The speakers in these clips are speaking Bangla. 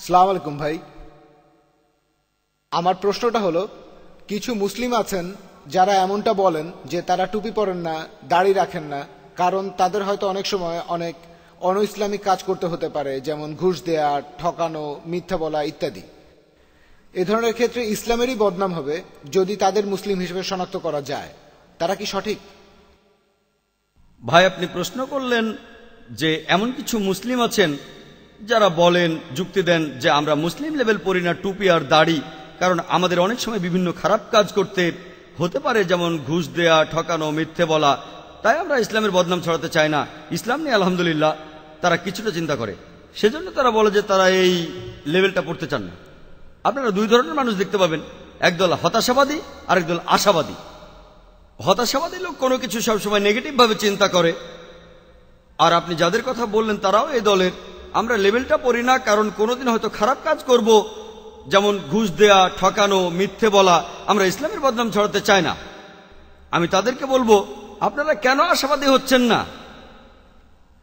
আসসালামু আলাইকুম ভাই। আমার প্রশ্নটা হলো, কিছু মুসলিম আছেন যারা এমনটা বলেন যে তারা টুপি পরেন না, দাড়ি রাখেন না, কারণ তাদের হয়তো অনেক সময় অনেক অন ইসলামিক কাজ করতে হতে পারে, যেমন ঘুষ দেয়া, ঠকানো, মিথ্যা বলা ইত্যাদি। এ ধরনের ক্ষেত্রে ইসলামেরই বদনাম হবে যদি তাদের মুসলিম হিসেবে শনাক্ত করা যায়। তারা কি সঠিক? ভাই, আপনি প্রশ্ন করলেন যে এমন কিছু মুসলিম আছেন যারা বলেন, যুক্তি দেন যে আমরা মুসলিম লেভেল পড়ি না টুপি আর দাড়ি, কারণ আমাদের অনেক সময় বিভিন্ন খারাপ কাজ করতে হতে পারে, যেমন ঘুষ দেয়া, ঠকানো, মিথ্যে বলা, তাই আমরা ইসলামের বদনাম ছড়াতে চাই না। ইসলাম নিয়ে আলহামদুলিল্লাহ তারা কিছুটা চিন্তা করে, সেজন্য তারা বলে যে তারা এই লেভেলটা পড়তে চান না। আপনারা দুই ধরনের মানুষ দেখতে পাবেন, একদল হতাশাবাদী আর একদল আশাবাদী। হতাশাবাদী লোক কোনো কিছু সবসময় নেগেটিভ ভাবে চিন্তা করে, আর আপনি যাদের কথা বললেন তারাও এই দলের। আমরা লেভেলটা পড়ি না কারণ কোনোদিন হয়তো খারাপ কাজ করব, যেমন ঘুষ দেয়া, ঠকানো, মিথ্যে বলা, আমরা ইসলামের বদনাম ছড়াতে চাই না। আমি তাদেরকে বলবো, আপনারা কেন আশাবাদী হচ্ছেন না?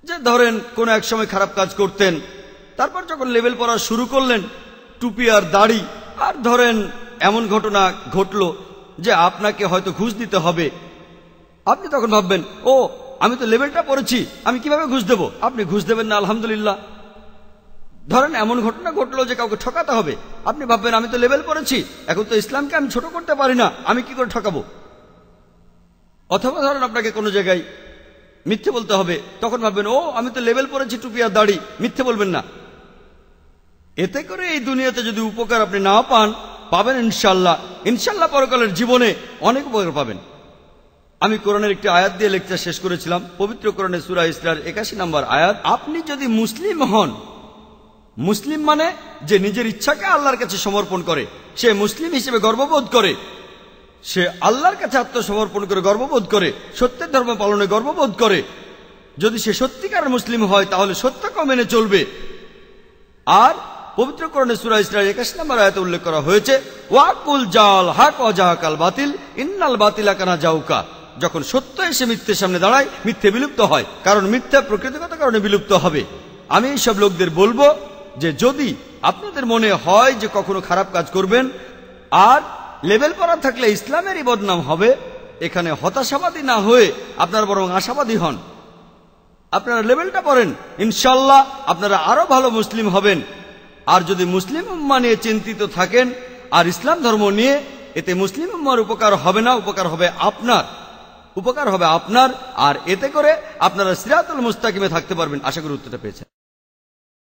যে ধরেন কোনো এক সময় খারাপ কাজ করতেন, তারপর যখন লেভেল পড়া শুরু করলেন টুপি আর দাড়ি, আর ধরেন এমন ঘটনা ঘটলো যে আপনাকে হয়তো ঘুষ দিতে হবে, আপনি তখন ভাববেন, ও আমি তো লেভেলটা পড়েছি, আমি কিভাবে ঘুষ দেব? আপনি ঘুষ দেবেন না আলহামদুলিল্লাহ। ধরেন এমন ঘটনা ঘটলো যে কাউকে ঠকাতে হবে, আপনি ভাববেন আমি তো লেভেল পড়েছি, এখন তো ইসলামকে আমি ছোট করতে পারি না, আমি কি করে ঠকাবো? অথবা ধরেন আপনাকে কোনো জায়গায় মিথ্যে বলতে হবে, তখন ভাববেন, ও আমি তো লেভেল পড়েছি টুপি আর দাড়ি, মিথ্যে বলবেন না। এতে করে এই দুনিয়াতে যদি উপকার আপনি না পাবেন ইনশাল্লাহ, ইনশাল্লাহ পরকালের জীবনে অনেক উপকার পাবেন। আমি কোরআনের একটি আয়াত দিয়ে লেকচার শেষ করেছিলাম, পবিত্র কোরআনের সূরা ইসরার 81 নম্বর আয়াত। আপনি যদি মুসলিম হন, মুসলিম মানে যে নিজের ইচ্ছাকে আল্লাহর কাছে সমর্পণ করে, সে মুসলিম হিসেবে গর্ববোধ করে, সে আল্লাহর কাছে আত্মসমর্পণ করে গর্ববোধ করে, সত্যের ধর্ম পালনে গর্ববোধ করে। যদি সে সত্যিকার মুসলিম হয় তাহলে সত্যকে মেনে চলবে। আর পবিত্র কোরআনের সূরা ইসরার 81 নম্বর আয়াতে উল্লেখ করা হয়েছে, ওয়াকুল জাল হক ওয়া জাহাকাল বাতিল ইন্নাল বাতিলা কানা জাউকা। যখন সত্য এসে মিথ্যের সামনে দাঁড়ায়, মিথ্যে বিলুপ্ত হয়, কারণ মিথ্যা প্রকৃতিগত কারণে বিলুপ্ত হবে। আমি এইসব লোকদের বলবো যে যদি আপনাদের মনে হয় যে কখনো খারাপ কাজ করবেন আর লেভেল পড়া থাকলে ইসলামেরই বদনাম হবে, এখানে হতাশাবাদী না হয়ে আপনারা বরং আশাবাদী হন। আপনারা লেভেলটা পড়েন, ইনশাল্লাহ আপনারা আরো ভালো মুসলিম হবেন। আর যদি মুসলিম উম্মাহ নিয়ে চিন্তিত থাকেন আর ইসলাম ধর্ম নিয়ে, এতে মুসলিম উম্মাহর উপকার হবে না, উপকার হবে আপনার। আর এতে করে আপনারা সিরাতুল মুস্তাকিমে থাকতে পারবেন। আশা করি উত্তরটা পেয়েছেন।